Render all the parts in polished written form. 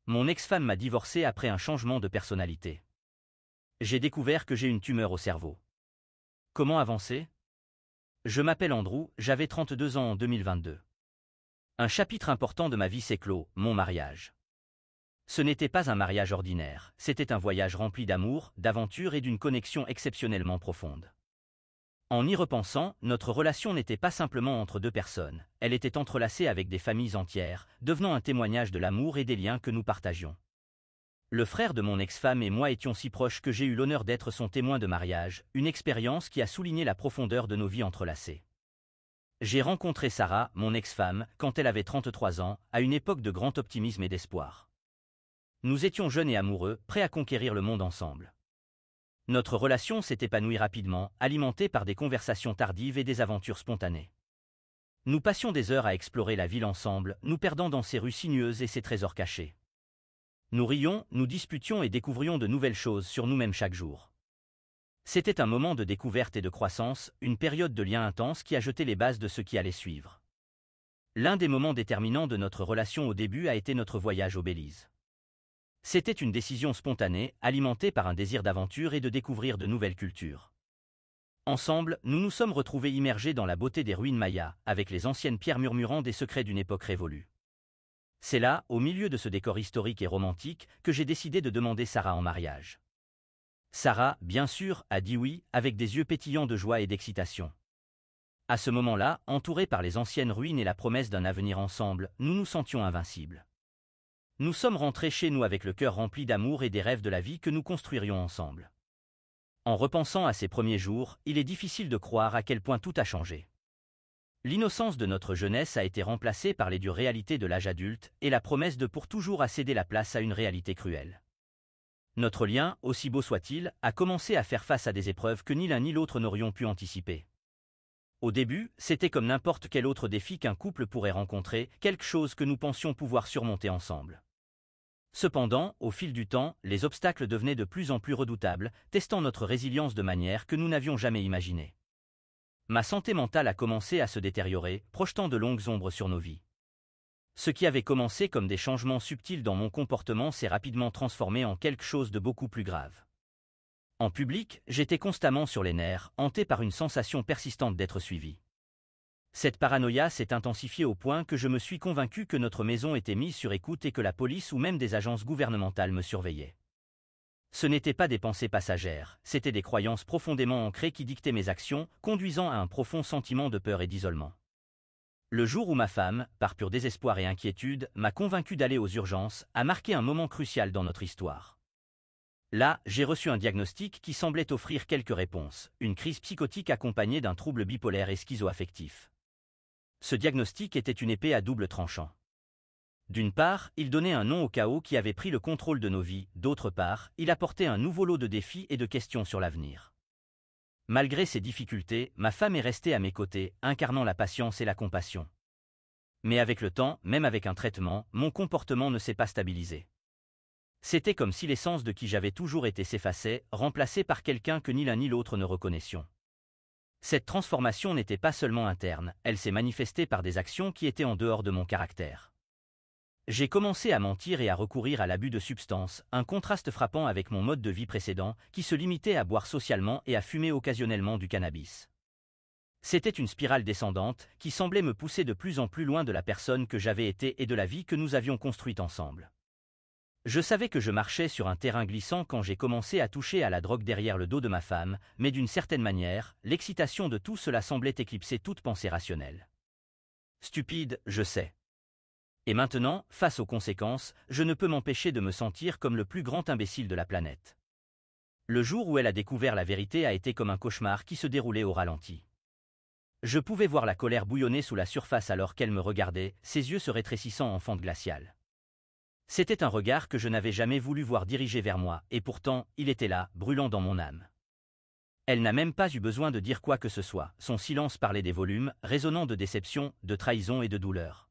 Mon ex-femme m'a divorcé après un changement de personnalité. J'ai découvert que j'ai une tumeur au cerveau. Comment avancer? Je m'appelle Andrew, j'avais 32 ans en 2022. Un chapitre important de ma vie s'est clos, mon mariage. Ce n'était pas un mariage ordinaire, c'était un voyage rempli d'amour, d'aventure et d'une connexion exceptionnellement profonde. En y repensant, notre relation n'était pas simplement entre deux personnes, elle était entrelacée avec des familles entières, devenant un témoignage de l'amour et des liens que nous partagions. Le frère de mon ex-femme et moi étions si proches que j'ai eu l'honneur d'être son témoin de mariage, une expérience qui a souligné la profondeur de nos vies entrelacées. J'ai rencontré Sarah, mon ex-femme, quand elle avait 33 ans, à une époque de grand optimisme et d'espoir. Nous étions jeunes et amoureux, prêts à conquérir le monde ensemble. Notre relation s'est épanouie rapidement, alimentée par des conversations tardives et des aventures spontanées. Nous passions des heures à explorer la ville ensemble, nous perdant dans ses rues sinueuses et ses trésors cachés. Nous rions, nous disputions et découvrions de nouvelles choses sur nous-mêmes chaque jour. C'était un moment de découverte et de croissance, une période de lien intense qui a jeté les bases de ce qui allait suivre. L'un des moments déterminants de notre relation au début a été notre voyage au Belize. C'était une décision spontanée, alimentée par un désir d'aventure et de découvrir de nouvelles cultures. Ensemble, nous nous sommes retrouvés immergés dans la beauté des ruines mayas, avec les anciennes pierres murmurant des secrets d'une époque révolue. C'est là, au milieu de ce décor historique et romantique, que j'ai décidé de demander Sarah en mariage. Sarah, bien sûr, a dit oui, avec des yeux pétillants de joie et d'excitation. À ce moment-là, entourés par les anciennes ruines et la promesse d'un avenir ensemble, nous nous sentions invincibles. Nous sommes rentrés chez nous avec le cœur rempli d'amour et des rêves de la vie que nous construirions ensemble. En repensant à ces premiers jours, il est difficile de croire à quel point tout a changé. L'innocence de notre jeunesse a été remplacée par les dures réalités de l'âge adulte et la promesse de pour toujours à céder la place à une réalité cruelle. Notre lien, aussi beau soit-il, a commencé à faire face à des épreuves que ni l'un ni l'autre n'aurions pu anticiper. Au début, c'était comme n'importe quel autre défi qu'un couple pourrait rencontrer, quelque chose que nous pensions pouvoir surmonter ensemble. Cependant, au fil du temps, les obstacles devenaient de plus en plus redoutables, testant notre résilience de manière que nous n'avions jamais imaginée. Ma santé mentale a commencé à se détériorer, projetant de longues ombres sur nos vies. Ce qui avait commencé comme des changements subtils dans mon comportement s'est rapidement transformé en quelque chose de beaucoup plus grave. En public, j'étais constamment sur les nerfs, hanté par une sensation persistante d'être suivi. Cette paranoïa s'est intensifiée au point que je me suis convaincu que notre maison était mise sur écoute et que la police ou même des agences gouvernementales me surveillaient. Ce n'étaient pas des pensées passagères, c'étaient des croyances profondément ancrées qui dictaient mes actions, conduisant à un profond sentiment de peur et d'isolement. Le jour où ma femme, par pur désespoir et inquiétude, m'a convaincu d'aller aux urgences, a marqué un moment crucial dans notre histoire. Là, j'ai reçu un diagnostic qui semblait offrir quelques réponses, une crise psychotique accompagnée d'un trouble bipolaire et schizoaffectif. Ce diagnostic était une épée à double tranchant. D'une part, il donnait un nom au chaos qui avait pris le contrôle de nos vies, d'autre part, il apportait un nouveau lot de défis et de questions sur l'avenir. Malgré ces difficultés, ma femme est restée à mes côtés, incarnant la patience et la compassion. Mais avec le temps, même avec un traitement, mon comportement ne s'est pas stabilisé. C'était comme si l'essence de qui j'avais toujours été s'effaçait, remplacée par quelqu'un que ni l'un ni l'autre ne reconnaissions. Cette transformation n'était pas seulement interne, elle s'est manifestée par des actions qui étaient en dehors de mon caractère. J'ai commencé à mentir et à recourir à l'abus de substances, un contraste frappant avec mon mode de vie précédent, qui se limitait à boire socialement et à fumer occasionnellement du cannabis. C'était une spirale descendante, qui semblait me pousser de plus en plus loin de la personne que j'avais été et de la vie que nous avions construite ensemble. Je savais que je marchais sur un terrain glissant quand j'ai commencé à toucher à la drogue derrière le dos de ma femme, mais d'une certaine manière, l'excitation de tout cela semblait éclipser toute pensée rationnelle. Stupide, je sais. Et maintenant, face aux conséquences, je ne peux m'empêcher de me sentir comme le plus grand imbécile de la planète. Le jour où elle a découvert la vérité a été comme un cauchemar qui se déroulait au ralenti. Je pouvais voir la colère bouillonner sous la surface alors qu'elle me regardait, ses yeux se rétrécissant en fente glaciale. C'était un regard que je n'avais jamais voulu voir diriger vers moi, et pourtant, il était là, brûlant dans mon âme. Elle n'a même pas eu besoin de dire quoi que ce soit, son silence parlait des volumes, résonnant de déception, de trahison et de douleur.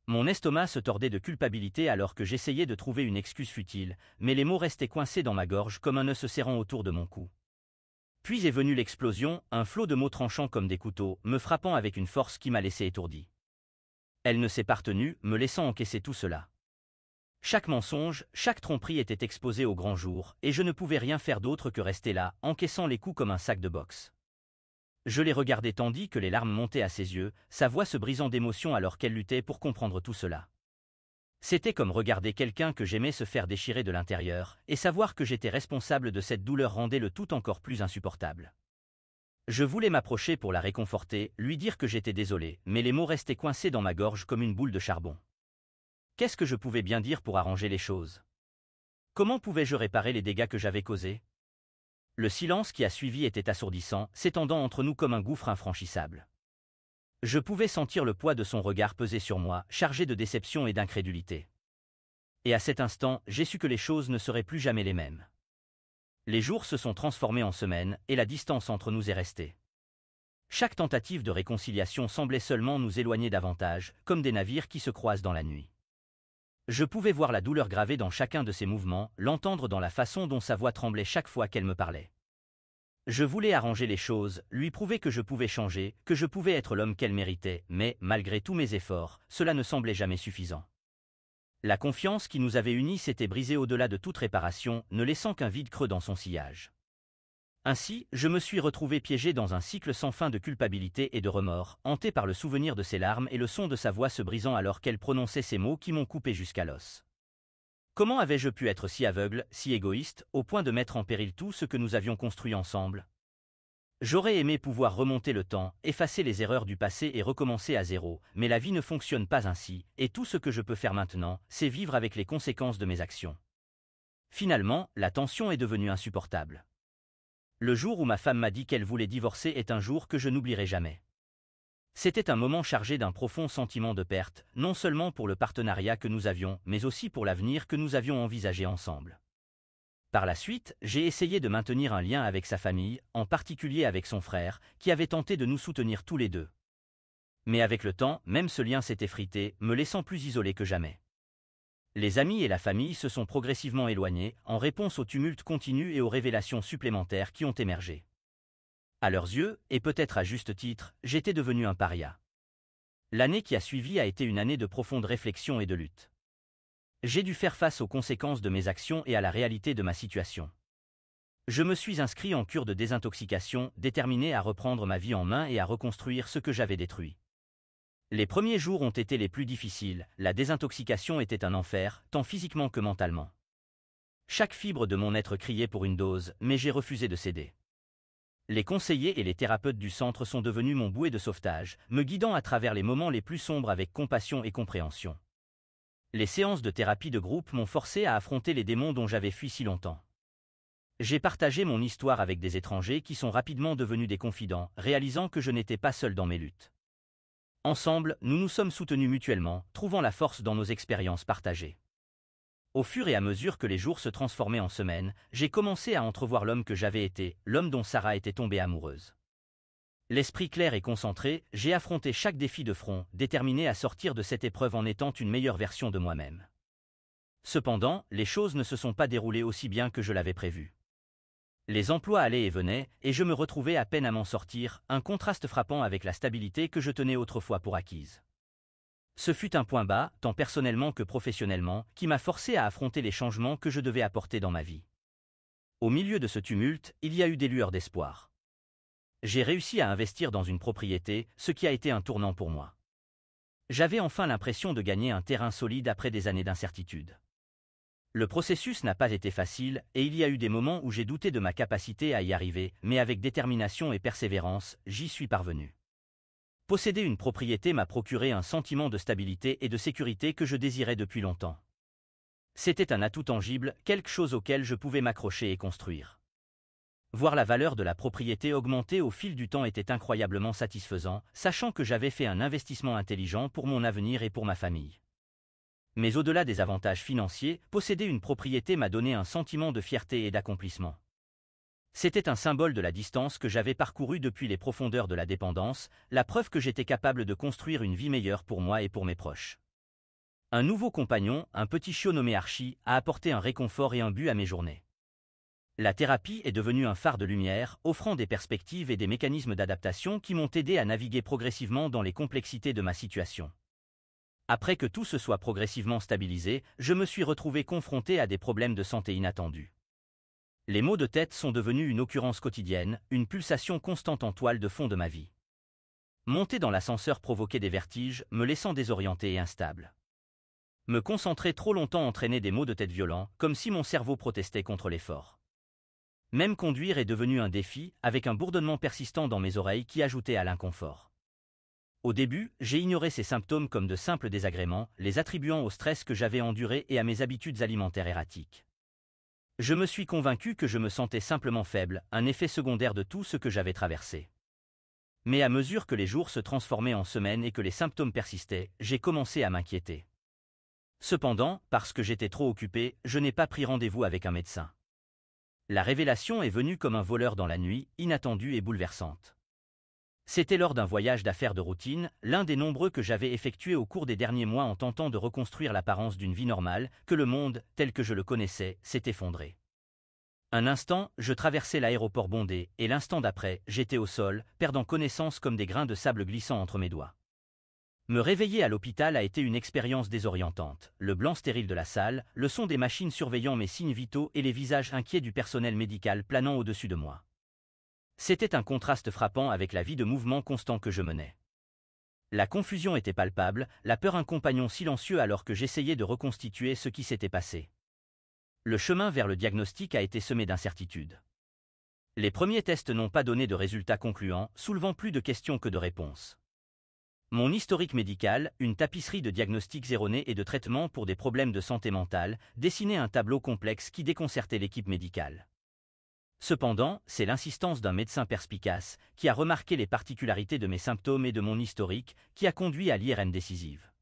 Mon estomac se tordait de culpabilité alors que j'essayais de trouver une excuse futile, mais les mots restaient coincés dans ma gorge comme un nœud se serrant autour de mon cou. Puis est venue l'explosion, un flot de mots tranchants comme des couteaux, me frappant avec une force qui m'a laissé étourdi. Elle ne s'est pas retenue, me laissant encaisser tout cela. Chaque mensonge, chaque tromperie était exposée au grand jour, et je ne pouvais rien faire d'autre que rester là, encaissant les coups comme un sac de boxe. Je les regardais tandis que les larmes montaient à ses yeux, sa voix se brisant d'émotion alors qu'elle luttait pour comprendre tout cela. C'était comme regarder quelqu'un que j'aimais se faire déchirer de l'intérieur, et savoir que j'étais responsable de cette douleur rendait le tout encore plus insupportable. Je voulais m'approcher pour la réconforter, lui dire que j'étais désolé, mais les mots restaient coincés dans ma gorge comme une boule de charbon. Qu'est-ce que je pouvais bien dire pour arranger les choses? Comment pouvais-je réparer les dégâts que j'avais causés? Le silence qui a suivi était assourdissant, s'étendant entre nous comme un gouffre infranchissable. Je pouvais sentir le poids de son regard peser sur moi, chargé de déception et d'incrédulité. Et à cet instant, j'ai su que les choses ne seraient plus jamais les mêmes. Les jours se sont transformés en semaines, et la distance entre nous est restée. Chaque tentative de réconciliation semblait seulement nous éloigner davantage, comme des navires qui se croisent dans la nuit. Je pouvais voir la douleur gravée dans chacun de ses mouvements, l'entendre dans la façon dont sa voix tremblait chaque fois qu'elle me parlait. Je voulais arranger les choses, lui prouver que je pouvais changer, que je pouvais être l'homme qu'elle méritait, mais, malgré tous mes efforts, cela ne semblait jamais suffisant. La confiance qui nous avait unis s'était brisée au-delà de toute réparation, ne laissant qu'un vide creux dans son sillage. Ainsi, je me suis retrouvé piégé dans un cycle sans fin de culpabilité et de remords, hanté par le souvenir de ses larmes et le son de sa voix se brisant alors qu'elle prononçait ces mots qui m'ont coupé jusqu'à l'os. Comment avais-je pu être si aveugle, si égoïste, au point de mettre en péril tout ce que nous avions construit ensemble? J'aurais aimé pouvoir remonter le temps, effacer les erreurs du passé et recommencer à zéro, mais la vie ne fonctionne pas ainsi, et tout ce que je peux faire maintenant, c'est vivre avec les conséquences de mes actions. Finalement, la tension est devenue insupportable. Le jour où ma femme m'a dit qu'elle voulait divorcer est un jour que je n'oublierai jamais. C'était un moment chargé d'un profond sentiment de perte, non seulement pour le partenariat que nous avions, mais aussi pour l'avenir que nous avions envisagé ensemble. Par la suite, j'ai essayé de maintenir un lien avec sa famille, en particulier avec son frère, qui avait tenté de nous soutenir tous les deux. Mais avec le temps, même ce lien s'est effrité, me laissant plus isolé que jamais. Les amis et la famille se sont progressivement éloignés, en réponse au tumulte continu et aux révélations supplémentaires qui ont émergé. À leurs yeux, et peut-être à juste titre, j'étais devenu un paria. L'année qui a suivi a été une année de profonde réflexion et de lutte. J'ai dû faire face aux conséquences de mes actions et à la réalité de ma situation. Je me suis inscrit en cure de désintoxication, déterminé à reprendre ma vie en main et à reconstruire ce que j'avais détruit. Les premiers jours ont été les plus difficiles, la désintoxication était un enfer, tant physiquement que mentalement. Chaque fibre de mon être criait pour une dose, mais j'ai refusé de céder. Les conseillers et les thérapeutes du centre sont devenus mon bouée de sauvetage, me guidant à travers les moments les plus sombres avec compassion et compréhension. Les séances de thérapie de groupe m'ont forcé à affronter les démons dont j'avais fui si longtemps. J'ai partagé mon histoire avec des étrangers qui sont rapidement devenus des confidents, réalisant que je n'étais pas seul dans mes luttes. Ensemble, nous nous sommes soutenus mutuellement, trouvant la force dans nos expériences partagées. Au fur et à mesure que les jours se transformaient en semaines, j'ai commencé à entrevoir l'homme que j'avais été, l'homme dont Sarah était tombée amoureuse. L'esprit clair et concentré, j'ai affronté chaque défi de front, déterminé à sortir de cette épreuve en étant une meilleure version de moi-même. Cependant, les choses ne se sont pas déroulées aussi bien que je l'avais prévu. Les emplois allaient et venaient, et je me retrouvais à peine à m'en sortir, un contraste frappant avec la stabilité que je tenais autrefois pour acquise. Ce fut un point bas, tant personnellement que professionnellement, qui m'a forcé à affronter les changements que je devais apporter dans ma vie. Au milieu de ce tumulte, il y a eu des lueurs d'espoir. J'ai réussi à investir dans une propriété, ce qui a été un tournant pour moi. J'avais enfin l'impression de gagner un terrain solide après des années d'incertitude. Le processus n'a pas été facile, et il y a eu des moments où j'ai douté de ma capacité à y arriver, mais avec détermination et persévérance, j'y suis parvenu. Posséder une propriété m'a procuré un sentiment de stabilité et de sécurité que je désirais depuis longtemps. C'était un atout tangible, quelque chose auquel je pouvais m'accrocher et construire. Voir la valeur de la propriété augmenter au fil du temps était incroyablement satisfaisant, sachant que j'avais fait un investissement intelligent pour mon avenir et pour ma famille. Mais au-delà des avantages financiers, posséder une propriété m'a donné un sentiment de fierté et d'accomplissement. C'était un symbole de la distance que j'avais parcourue depuis les profondeurs de la dépendance, la preuve que j'étais capable de construire une vie meilleure pour moi et pour mes proches. Un nouveau compagnon, un petit chiot nommé Archie, a apporté un réconfort et un but à mes journées. La thérapie est devenue un phare de lumière, offrant des perspectives et des mécanismes d'adaptation qui m'ont aidé à naviguer progressivement dans les complexités de ma situation. Après que tout se soit progressivement stabilisé, je me suis retrouvé confronté à des problèmes de santé inattendus. Les maux de tête sont devenus une occurrence quotidienne, une pulsation constante en toile de fond de ma vie. Monter dans l'ascenseur provoquait des vertiges, me laissant désorienté et instable. Me concentrer trop longtemps entraînait des maux de tête violents, comme si mon cerveau protestait contre l'effort. Même conduire est devenu un défi, avec un bourdonnement persistant dans mes oreilles qui ajoutait à l'inconfort. Au début, j'ai ignoré ces symptômes comme de simples désagréments, les attribuant au stress que j'avais enduré et à mes habitudes alimentaires erratiques. Je me suis convaincu que je me sentais simplement faible, un effet secondaire de tout ce que j'avais traversé. Mais à mesure que les jours se transformaient en semaines et que les symptômes persistaient, j'ai commencé à m'inquiéter. Cependant, parce que j'étais trop occupé, je n'ai pas pris rendez-vous avec un médecin. La révélation est venue comme un voleur dans la nuit, inattendue et bouleversante. C'était lors d'un voyage d'affaires de routine, l'un des nombreux que j'avais effectué au cours des derniers mois en tentant de reconstruire l'apparence d'une vie normale, que le monde, tel que je le connaissais, s'est effondré. Un instant, je traversais l'aéroport bondé, et l'instant d'après, j'étais au sol, perdant connaissance comme des grains de sable glissant entre mes doigts. Me réveiller à l'hôpital a été une expérience désorientante, le blanc stérile de la salle, le son des machines surveillant mes signes vitaux et les visages inquiets du personnel médical planant au-dessus de moi. C'était un contraste frappant avec la vie de mouvement constant que je menais. La confusion était palpable, la peur un compagnon silencieux alors que j'essayais de reconstituer ce qui s'était passé. Le chemin vers le diagnostic a été semé d'incertitudes. Les premiers tests n'ont pas donné de résultats concluants, soulevant plus de questions que de réponses. Mon historique médical, une tapisserie de diagnostics erronés et de traitements pour des problèmes de santé mentale, dessinait un tableau complexe qui déconcertait l'équipe médicale. Cependant, c'est l'insistance d'un médecin perspicace, qui a remarqué les particularités de mes symptômes et de mon historique, qui a conduit à l'IRM décisive.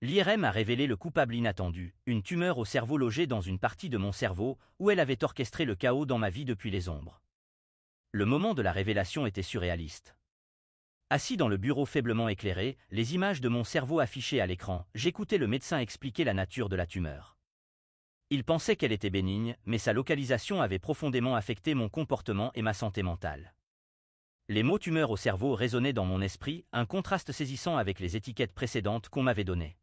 L'IRM a révélé le coupable inattendu, une tumeur au cerveau logée dans une partie de mon cerveau, où elle avait orchestré le chaos dans ma vie depuis les ombres. Le moment de la révélation était surréaliste. Assis dans le bureau faiblement éclairé, les images de mon cerveau affichées à l'écran, j'écoutais le médecin expliquer la nature de la tumeur. Il pensait qu'elle était bénigne, mais sa localisation avait profondément affecté mon comportement et ma santé mentale. Les mots tumeur au cerveau résonnaient dans mon esprit, un contraste saisissant avec les étiquettes précédentes qu'on m'avait données.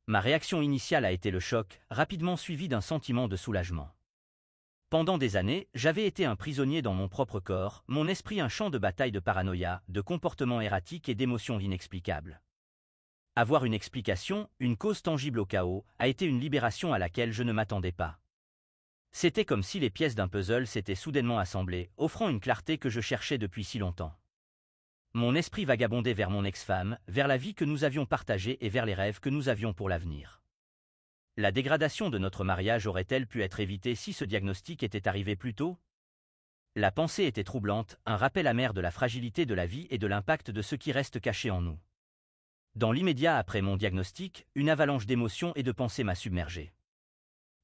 Ma réaction initiale a été le choc, rapidement suivi d'un sentiment de soulagement. Pendant des années, j'avais été un prisonnier dans mon propre corps, mon esprit un champ de bataille de paranoïa, de comportements erratiques et d'émotions inexplicables. Avoir une explication, une cause tangible au chaos, a été une libération à laquelle je ne m'attendais pas. C'était comme si les pièces d'un puzzle s'étaient soudainement assemblées, offrant une clarté que je cherchais depuis si longtemps. Mon esprit vagabondait vers mon ex-femme, vers la vie que nous avions partagée et vers les rêves que nous avions pour l'avenir. La dégradation de notre mariage aurait-elle pu être évitée si ce diagnostic était arrivé plus tôt ? La pensée était troublante, un rappel amer de la fragilité de la vie et de l'impact de ce qui reste caché en nous. Dans l'immédiat après mon diagnostic, une avalanche d'émotions et de pensées m'a submergé.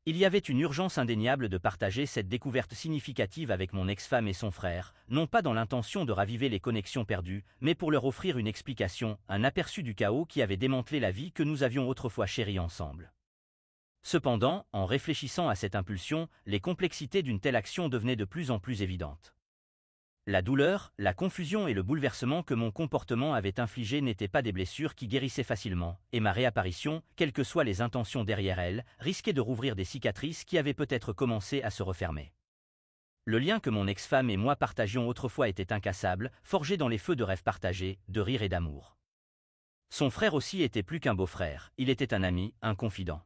Il y avait une urgence indéniable de partager cette découverte significative avec mon ex-femme et son frère, non pas dans l'intention de raviver les connexions perdues, mais pour leur offrir une explication, un aperçu du chaos qui avait démantelé la vie que nous avions autrefois chérie ensemble. Cependant, en réfléchissant à cette impulsion, les complexités d'une telle action devenaient de plus en plus évidentes. La douleur, la confusion et le bouleversement que mon comportement avait infligé n'étaient pas des blessures qui guérissaient facilement, et ma réapparition, quelles que soient les intentions derrière elle, risquait de rouvrir des cicatrices qui avaient peut-être commencé à se refermer. Le lien que mon ex-femme et moi partagions autrefois était incassable, forgé dans les feux de rêves partagés, de rire et d'amour. Son frère aussi était plus qu'un beau-frère, il était un ami, un confident.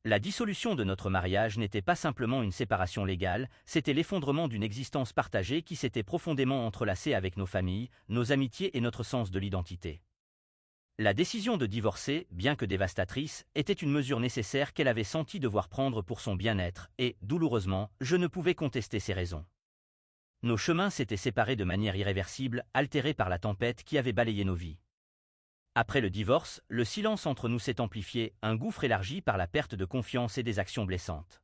La dissolution de notre mariage n'était pas simplement une séparation légale, c'était l'effondrement d'une existence partagée qui s'était profondément entrelacée avec nos familles, nos amitiés et notre sens de l'identité. La décision de divorcer, bien que dévastatrice, était une mesure nécessaire qu'elle avait senti devoir prendre pour son bien-être, et, douloureusement, je ne pouvais contester ses raisons. Nos chemins s'étaient séparés de manière irréversible, altérés par la tempête qui avait balayé nos vies. Après le divorce, le silence entre nous s'est amplifié, un gouffre élargi par la perte de confiance et des actions blessantes.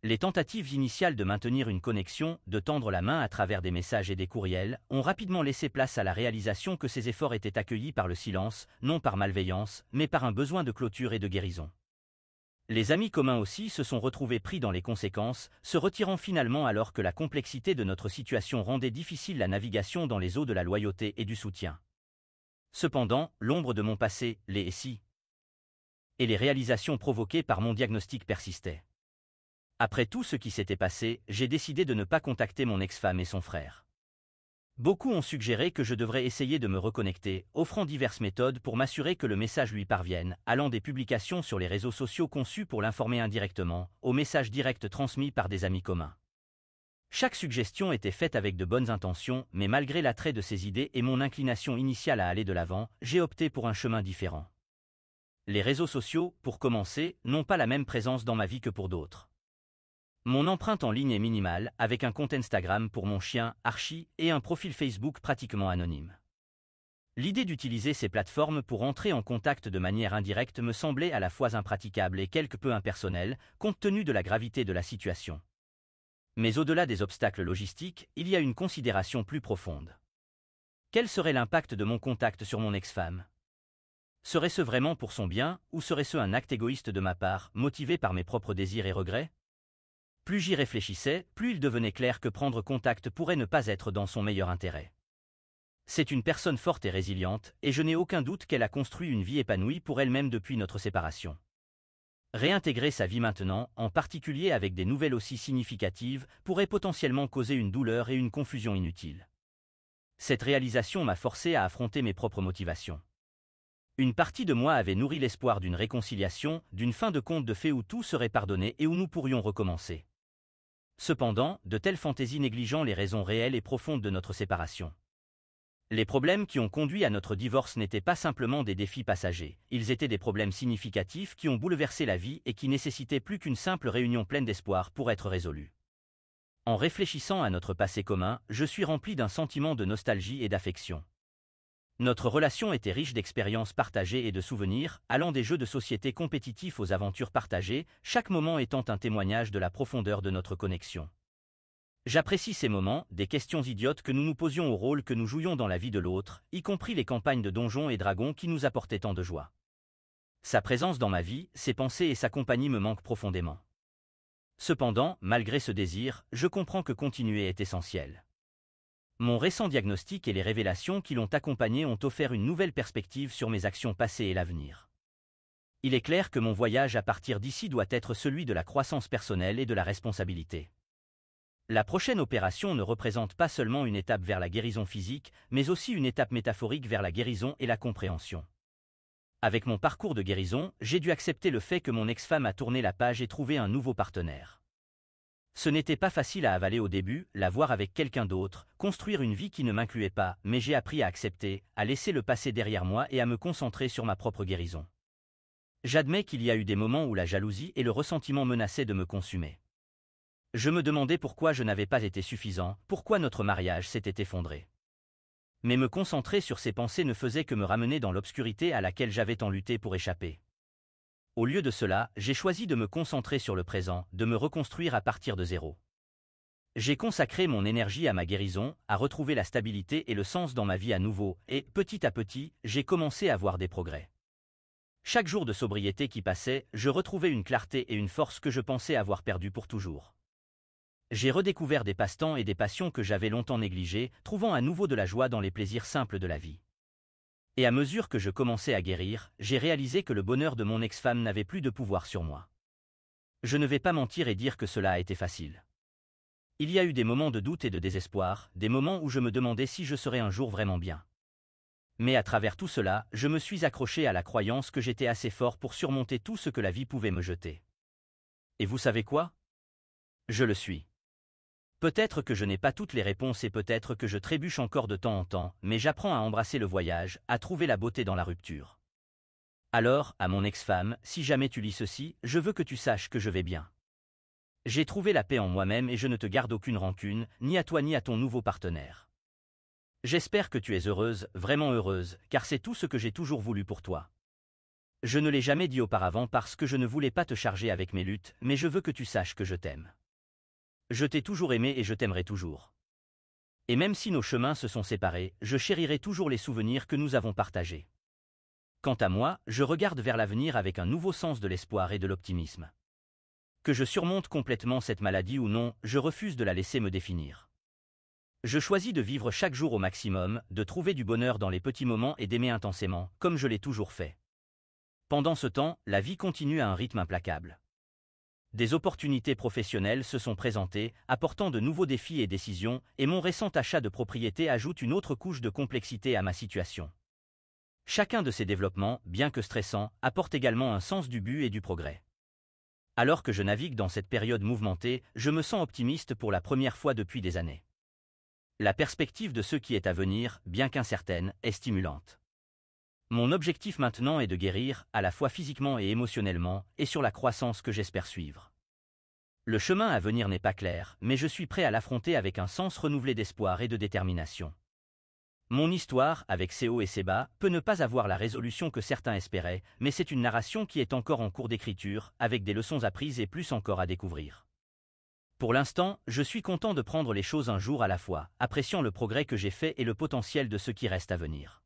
Les tentatives initiales de maintenir une connexion, de tendre la main à travers des messages et des courriels, ont rapidement laissé place à la réalisation que ces efforts étaient accueillis par le silence, non par malveillance, mais par un besoin de clôture et de guérison. Les amis communs aussi se sont retrouvés pris dans les conséquences, se retirant finalement alors que la complexité de notre situation rendait difficile la navigation dans les eaux de la loyauté et du soutien. Cependant, l'ombre de mon passé, les si et les réalisations provoquées par mon diagnostic persistaient. Après tout ce qui s'était passé, j'ai décidé de ne pas contacter mon ex-femme et son frère. Beaucoup ont suggéré que je devrais essayer de me reconnecter, offrant diverses méthodes pour m'assurer que le message lui parvienne, allant des publications sur les réseaux sociaux conçues pour l'informer indirectement, aux messages directs transmis par des amis communs. Chaque suggestion était faite avec de bonnes intentions, mais malgré l'attrait de ces idées et mon inclination initiale à aller de l'avant, j'ai opté pour un chemin différent. Les réseaux sociaux, pour commencer, n'ont pas la même présence dans ma vie que pour d'autres. Mon empreinte en ligne est minimale, avec un compte Instagram pour mon chien, Archie, et un profil Facebook pratiquement anonyme. L'idée d'utiliser ces plateformes pour entrer en contact de manière indirecte me semblait à la fois impraticable et quelque peu impersonnelle, compte tenu de la gravité de la situation. Mais au-delà des obstacles logistiques, il y a une considération plus profonde. Quel serait l'impact de mon contact sur mon ex-femme ? Serait-ce vraiment pour son bien, ou serait-ce un acte égoïste de ma part, motivé par mes propres désirs et regrets ? Plus j'y réfléchissais, plus il devenait clair que prendre contact pourrait ne pas être dans son meilleur intérêt. C'est une personne forte et résiliente, et je n'ai aucun doute qu'elle a construit une vie épanouie pour elle-même depuis notre séparation. Réintégrer sa vie maintenant, en particulier avec des nouvelles aussi significatives, pourrait potentiellement causer une douleur et une confusion inutiles. Cette réalisation m'a forcé à affronter mes propres motivations. Une partie de moi avait nourri l'espoir d'une réconciliation, d'une fin de conte de fées où tout serait pardonné et où nous pourrions recommencer. Cependant, de telles fantaisies négligeant les raisons réelles et profondes de notre séparation. Les problèmes qui ont conduit à notre divorce n'étaient pas simplement des défis passagers, ils étaient des problèmes significatifs qui ont bouleversé la vie et qui nécessitaient plus qu'une simple réunion pleine d'espoir pour être résolus. En réfléchissant à notre passé commun, je suis rempli d'un sentiment de nostalgie et d'affection. Notre relation était riche d'expériences partagées et de souvenirs, allant des jeux de société compétitifs aux aventures partagées, chaque moment étant un témoignage de la profondeur de notre connexion. J'apprécie ces moments, des questions idiotes que nous nous posions au rôle que nous jouions dans la vie de l'autre, y compris les campagnes de Donjons et Dragons qui nous apportaient tant de joie. Sa présence dans ma vie, ses pensées et sa compagnie me manquent profondément. Cependant, malgré ce désir, je comprends que continuer est essentiel. Mon récent diagnostic et les révélations qui l'ont accompagné ont offert une nouvelle perspective sur mes actions passées et l'avenir. Il est clair que mon voyage à partir d'ici doit être celui de la croissance personnelle et de la responsabilité. La prochaine opération ne représente pas seulement une étape vers la guérison physique, mais aussi une étape métaphorique vers la guérison et la compréhension. Avec mon parcours de guérison, j'ai dû accepter le fait que mon ex-femme a tourné la page et trouvé un nouveau partenaire. Ce n'était pas facile à avaler au début, la voir avec quelqu'un d'autre, construire une vie qui ne m'incluait pas, mais j'ai appris à accepter, à laisser le passé derrière moi et à me concentrer sur ma propre guérison. J'admets qu'il y a eu des moments où la jalousie et le ressentiment menaçaient de me consumer. Je me demandais pourquoi je n'avais pas été suffisant, pourquoi notre mariage s'était effondré. Mais me concentrer sur ces pensées ne faisait que me ramener dans l'obscurité à laquelle j'avais tant lutté pour échapper. Au lieu de cela, j'ai choisi de me concentrer sur le présent, de me reconstruire à partir de zéro. J'ai consacré mon énergie à ma guérison, à retrouver la stabilité et le sens dans ma vie à nouveau, et, petit à petit, j'ai commencé à voir des progrès. Chaque jour de sobriété qui passait, je retrouvais une clarté et une force que je pensais avoir perdues pour toujours. J'ai redécouvert des passe-temps et des passions que j'avais longtemps négligées, trouvant à nouveau de la joie dans les plaisirs simples de la vie. Et à mesure que je commençais à guérir, j'ai réalisé que le bonheur de mon ex-femme n'avait plus de pouvoir sur moi. Je ne vais pas mentir et dire que cela a été facile. Il y a eu des moments de doute et de désespoir, des moments où je me demandais si je serais un jour vraiment bien. Mais à travers tout cela, je me suis accroché à la croyance que j'étais assez fort pour surmonter tout ce que la vie pouvait me jeter. Et vous savez quoi ? Je le suis. Peut-être que je n'ai pas toutes les réponses et peut-être que je trébuche encore de temps en temps, mais j'apprends à embrasser le voyage, à trouver la beauté dans la rupture. Alors, à mon ex-femme, si jamais tu lis ceci, je veux que tu saches que je vais bien. J'ai trouvé la paix en moi-même et je ne te garde aucune rancune, ni à toi ni à ton nouveau partenaire. J'espère que tu es heureuse, vraiment heureuse, car c'est tout ce que j'ai toujours voulu pour toi. Je ne l'ai jamais dit auparavant parce que je ne voulais pas te charger avec mes luttes, mais je veux que tu saches que je t'aime. Je t'ai toujours aimé et je t'aimerai toujours. Et même si nos chemins se sont séparés, je chérirai toujours les souvenirs que nous avons partagés. Quant à moi, je regarde vers l'avenir avec un nouveau sens de l'espoir et de l'optimisme. Que je surmonte complètement cette maladie ou non, je refuse de la laisser me définir. Je choisis de vivre chaque jour au maximum, de trouver du bonheur dans les petits moments et d'aimer intensément, comme je l'ai toujours fait. Pendant ce temps, la vie continue à un rythme implacable. Des opportunités professionnelles se sont présentées, apportant de nouveaux défis et décisions, et mon récent achat de propriété ajoute une autre couche de complexité à ma situation. Chacun de ces développements, bien que stressants, apporte également un sens du but et du progrès. Alors que je navigue dans cette période mouvementée, je me sens optimiste pour la première fois depuis des années. La perspective de ce qui est à venir, bien qu'incertaine, est stimulante. Mon objectif maintenant est de guérir, à la fois physiquement et émotionnellement, et sur la croissance que j'espère suivre. Le chemin à venir n'est pas clair, mais je suis prêt à l'affronter avec un sens renouvelé d'espoir et de détermination. Mon histoire, avec ses hauts et ses bas, peut ne pas avoir la résolution que certains espéraient, mais c'est une narration qui est encore en cours d'écriture, avec des leçons apprises et plus encore à découvrir. Pour l'instant, je suis content de prendre les choses un jour à la fois, appréciant le progrès que j'ai fait et le potentiel de ce qui reste à venir.